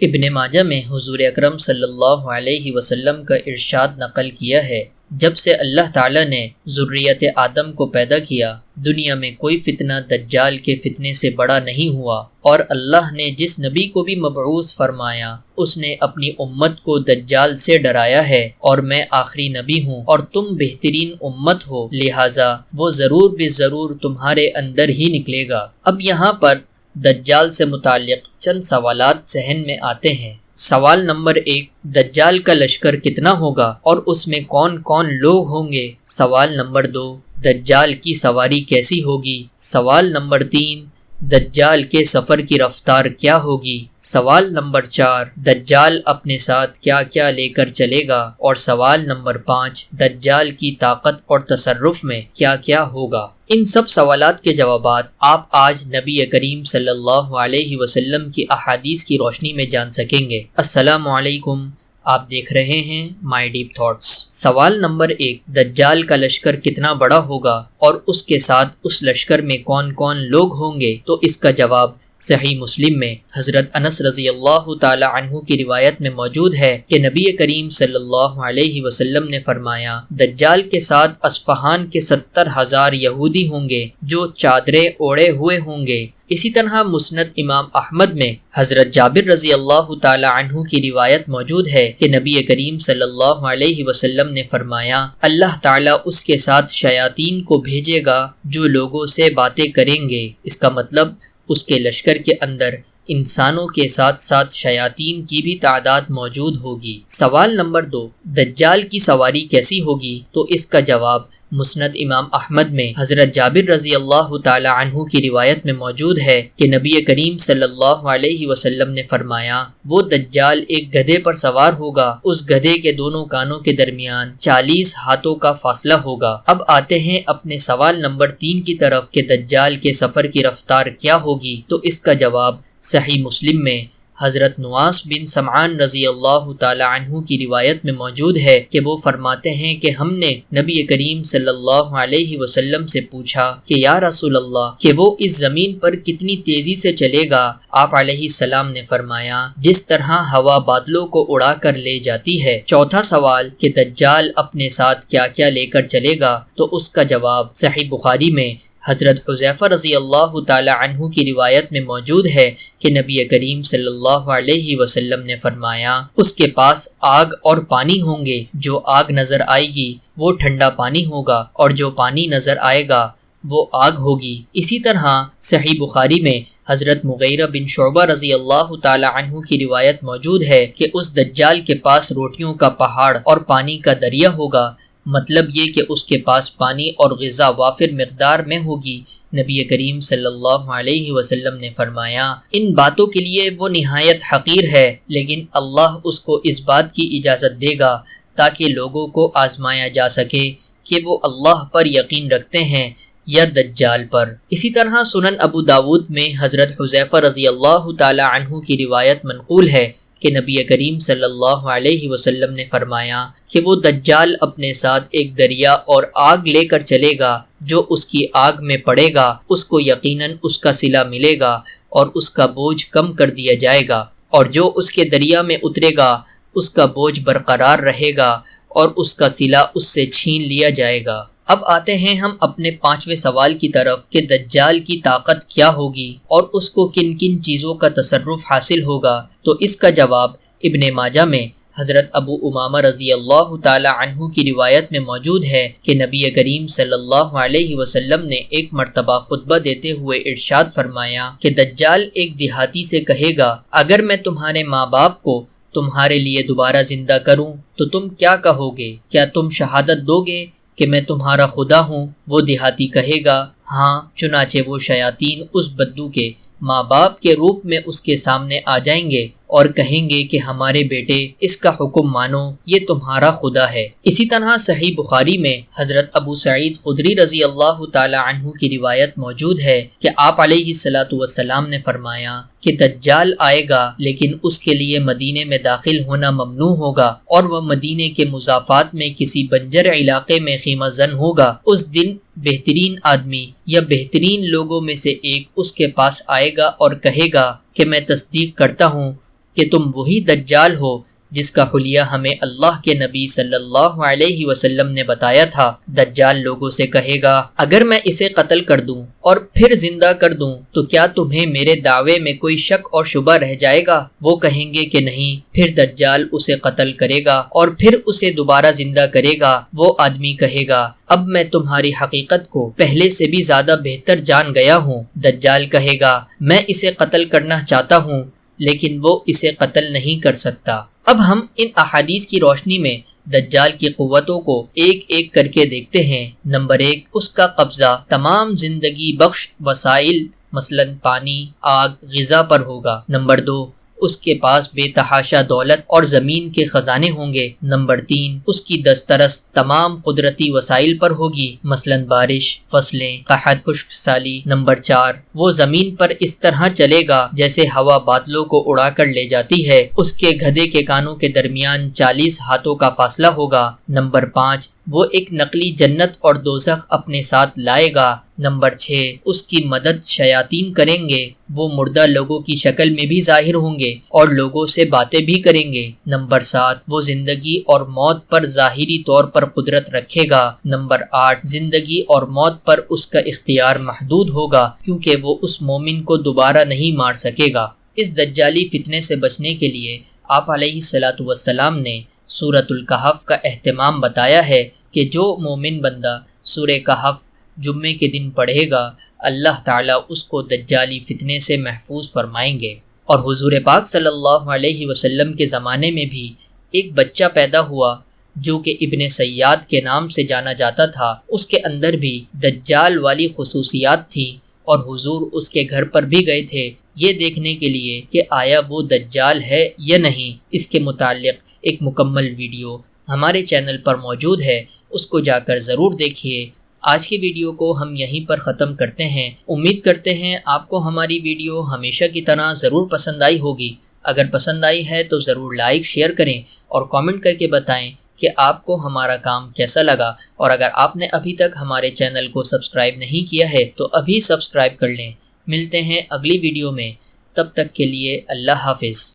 ابن ماجہ میں حضور اکرم صلی اللہ علیہ وسلم کا ارشاد نقل کیا ہے، جب سے اللہ تعالیٰ نے ذریت آدم کو پیدا کیا، دنیا میں کوئی فتنہ دجال کے فتنے سے بڑا نہیں ہوا، اور اللہ نے جس نبی کو بھی مبعوث فرمایا اس نے اپنی امت کو دجال سے ڈرایا ہے، اور میں آخری نبی ہوں اور تم بہترین امت ہو، لہٰذا وہ ضرور ضرور تمہارے اندر ہی نکلے گا۔ اب یہاں پر دجال سے متعلق چند سوالات ذہن میں آتے ہیں۔ سوال نمبر 1، دجال کا لشکر کتنا ہوگا اور اس میں کون کون لوگ ہوں گے؟ سوال نمبر 2، دجال کی سواری کیسی ہوگی؟ سوال نمبر 3، دجال کے سفر کی رفتار کیا ہوگی؟ سوال نمبر 4، دجال اپنے ساتھ کیا کیا لے کر چلے گا؟ اور سوال نمبر 5، دجال کی طاقت اور تصرف میں کیا کیا ہوگا؟ ان سب سوالات کے جوابات آپ آج نبی کریم صلی اللہ علیہ وسلم کی احادیث کی روشنی میں جان سکیں گے۔ السلام علیکم، آپ دیکھ رہے ہیں مائی ڈیپ تھاٹس۔ سوال نمبر 1، دجال کا لشکر کتنا بڑا ہوگا اور اس کے ساتھ اس لشکر میں کون کون لوگ ہوں گے؟ تو اس کا جواب صحیح مسلم میں حضرت انس رضی اللہ تعالی عنہ کی روایت میں موجود ہے کہ نبی کریم صلی اللہ علیہ وسلم نے فرمایا، دجال کے ساتھ اصفہان کے 70,000 یہودی ہوں گے جو چادریں اوڑے ہوئے ہوں گے۔ اسی طرح مسند امام احمد میں حضرت جابر رضی اللہ تعالی عنہ کی روایت موجود ہے کہ نبی کریم صلی اللہ علیہ وسلم نے فرمایا، اللہ تعالیٰ اس کے ساتھ شیاطین کو بھیجے گا جو لوگوں سے باتیں کریں گے۔ اس کا مطلب اس کے لشکر کے اندر انسانوں کے ساتھ ساتھ شیاطین کی بھی تعداد موجود ہوگی۔ سوال نمبر 2، دجال کی سواری کیسی ہوگی؟ تو اس کا جواب مسند امام احمد میں حضرت جابر رضی اللہ تعالی عنہ کی روایت میں موجود ہے کہ نبی کریم صلی اللہ علیہ وسلم نے فرمایا، وہ دجال ایک گدھے پر سوار ہوگا، اس گدھے کے دونوں کانوں کے درمیان 40 ہاتھوں کا فاصلہ ہوگا۔ اب آتے ہیں اپنے سوال نمبر 3 کی طرف کہ دجال کے سفر کی رفتار کیا ہوگی؟ تو اس کا جواب صحیح مسلم میں حضرت نواس بن سمعان رضی اللہ تعالی عنہ کی روایت میں موجود ہے کہ وہ فرماتے ہیں کہ ہم نے نبی کریم صلی اللہ علیہ وسلم سے پوچھا کہ یا رسول اللہ، کہ وہ اس زمین پر کتنی تیزی سے چلے گا؟ آپ علیہ السلام نے فرمایا، جس طرح ہوا بادلوں کو اڑا کر لے جاتی ہے۔ چوتھا سوال کہ دجال اپنے ساتھ کیا کیا لے کر چلے گا؟ تو اس کا جواب صحیح بخاری میں حضرت حذیفہ رضی اللہ تعالی عنہ کی روایت میں موجود ہے کہ نبی کریم صلی اللہ علیہ وسلم نے فرمایا، اس کے پاس آگ اور پانی ہوں گے، جو آگ نظر آئے گی وہ ٹھنڈا پانی ہوگا اور جو پانی نظر آئے گا وہ آگ ہوگی۔ اسی طرح صحیح بخاری میں حضرت مغیرہ بن شعبہ رضی اللہ تعالی عنہ کی روایت موجود ہے کہ اس دجال کے پاس روٹیوں کا پہاڑ اور پانی کا دریا ہوگا، مطلب یہ کہ اس کے پاس پانی اور غذا وافر مقدار میں ہوگی۔ نبی کریم صلی اللہ علیہ وسلم نے فرمایا، ان باتوں کے لیے وہ نہایت حقیر ہے، لیکن اللہ اس کو اس بات کی اجازت دے گا تاکہ لوگوں کو آزمایا جا سکے کہ وہ اللہ پر یقین رکھتے ہیں یا دجال پر۔ اسی طرح سنن ابو داود میں حضرت حذیفہ رضی اللہ تعالی عنہ کی روایت منقول ہے کہ نبی کریم صلی اللہ علیہ وسلم نے فرمایا کہ وہ دجال اپنے ساتھ ایک دریا اور آگ لے کر چلے گا، جو اس کی آگ میں پڑے گا اس کو یقیناً اس کا صلہ ملے گا اور اس کا بوجھ کم کر دیا جائے گا، اور جو اس کے دریا میں اترے گا اس کا بوجھ برقرار رہے گا اور اس کا صلہ اس سے چھین لیا جائے گا۔ اب آتے ہیں ہم اپنے 5ویں سوال کی طرف کہ دجال کی طاقت کیا ہوگی اور اس کو کن کن چیزوں کا تصرف حاصل ہوگا؟ تو اس کا جواب ابن ماجہ میں حضرت ابو امامہ رضی اللہ تعالی عنہ کی روایت میں موجود ہے کہ نبی کریم صلی اللہ علیہ وسلم نے ایک مرتبہ خطبہ دیتے ہوئے ارشاد فرمایا کہ دجال ایک دیہاتی سے کہے گا، اگر میں تمہارے ماں باپ کو تمہارے لیے دوبارہ زندہ کروں تو تم کیا کہو گے؟ کیا تم شہادت دو گے کہ میں تمہارا خدا ہوں؟ وہ دیہاتی کہے گا، ہاں۔ چنانچہ وہ شیاطین اس بدو کے ماں باپ کے روپ میں اس کے سامنے آ جائیں گے اور کہیں گے کہ ہمارے بیٹے اس کا حکم مانو، یہ تمہارا خدا ہے۔ اسی طرح صحیح بخاری میں حضرت ابو سعید خدری رضی اللہ تعالی عنہ کی روایت موجود ہے کہ آپ علیہ السلام نے فرمایا کہ دجال آئے گا لیکن اس کے لیے مدینے میں داخل ہونا ممنوع ہوگا، اور وہ مدینے کے مضافات میں کسی بنجر علاقے میں خیمہ زن ہوگا۔ اس دن بہترین آدمی یا بہترین لوگوں میں سے ایک اس کے پاس آئے گا اور کہے گا کہ میں تصدیق کرتا ہوں کہ تم وہی دجال ہو جس کا حلیہ ہمیں اللہ کے نبی صلی اللہ علیہ وسلم نے بتایا تھا۔ دجال لوگوں سے کہے گا اگر میں اسے قتل کر دوں اور پھر زندہ کر دوں تو کیا تمہیں میرے دعوے میں کوئی شک اور شبہ رہ جائے گا؟ وہ کہیں گے کہ نہیں۔ پھر دجال اسے قتل کرے گا اور پھر اسے دوبارہ زندہ کرے گا۔ وہ آدمی کہے گا اب میں تمہاری حقیقت کو پہلے سے بھی زیادہ بہتر جان گیا ہوں۔ دجال کہے گا میں اسے قتل کرنا چاہتا ہوں لیکن وہ اسے قتل نہیں کر سکتا۔ اب ہم ان احادیث کی روشنی میں دجال کی قوتوں کو ایک ایک کر کے دیکھتے ہیں۔ نمبر 1، اس کا قبضہ تمام زندگی بخش وسائل مثلا پانی، آگ، غذا پر ہوگا۔ نمبر 2، اس کے پاس بے تحاشا دولت اور زمین کے خزانے ہوں گے۔ نمبر 3، اس کی دسترس تمام قدرتی وسائل پر ہوگی مثلا بارش، فصلیں، قحط، خشک سالی۔ نمبر 4، وہ زمین پر اس طرح چلے گا جیسے ہوا بادلوں کو اڑا کر لے جاتی ہے۔ اس کے گدھے کے کانوں کے درمیان 40 ہاتھوں کا فاصلہ ہوگا۔ نمبر 5، وہ ایک نقلی جنت اور دوزخ اپنے ساتھ لائے گا۔ نمبر 6، اس کی مدد شیاطین کریں گے۔ وہ مردہ لوگوں کی شکل میں بھی ظاہر ہوں گے اور لوگوں سے باتیں بھی کریں گے۔ نمبر 7، وہ زندگی اور موت پر ظاہری طور پر قدرت رکھے گا۔ نمبر 8، زندگی اور موت پر اس کا اختیار محدود ہوگا کیونکہ وہ اس مومن کو دوبارہ نہیں مار سکے گا۔ اس دجالی فتنے سے بچنے کے لیے آپ علیہ الصلاۃ والسلام نے سورۃ الکہف کا اہتمام بتایا ہے کہ جو مومن بندہ سورہ کہف جمعے کے دن پڑھے گا اللہ تعالیٰ اس کو دجالی فتنے سے محفوظ فرمائیں گے۔ اور حضور پاک صلی اللہ علیہ وسلم کے زمانے میں بھی ایک بچہ پیدا ہوا جو کہ ابن سیاد کے نام سے جانا جاتا تھا۔ اس کے اندر بھی دجال والی خصوصیات تھیں اور حضور اس کے گھر پر بھی گئے تھے یہ دیکھنے کے لیے کہ آیا وہ دجال ہے یا نہیں۔ اس کے متعلق ایک مکمل ویڈیو ہمارے چینل پر موجود ہے، اس کو جا کر ضرور دیکھیے۔ آج کی ویڈیو کو ہم یہیں پر ختم کرتے ہیں۔ امید کرتے ہیں آپ کو ہماری ویڈیو ہمیشہ کی طرح ضرور پسند آئی ہوگی۔ اگر پسند آئی ہے تو ضرور لائک شیئر کریں اور کامنٹ کر کے بتائیں کہ آپ کو ہمارا کام کیسا لگا، اور اگر آپ نے ابھی تک ہمارے چینل کو سبسکرائب نہیں کیا ہے تو ابھی سبسکرائب کر لیں۔ ملتے ہیں اگلی ویڈیو میں، تب تک کے لیے اللہ حافظ۔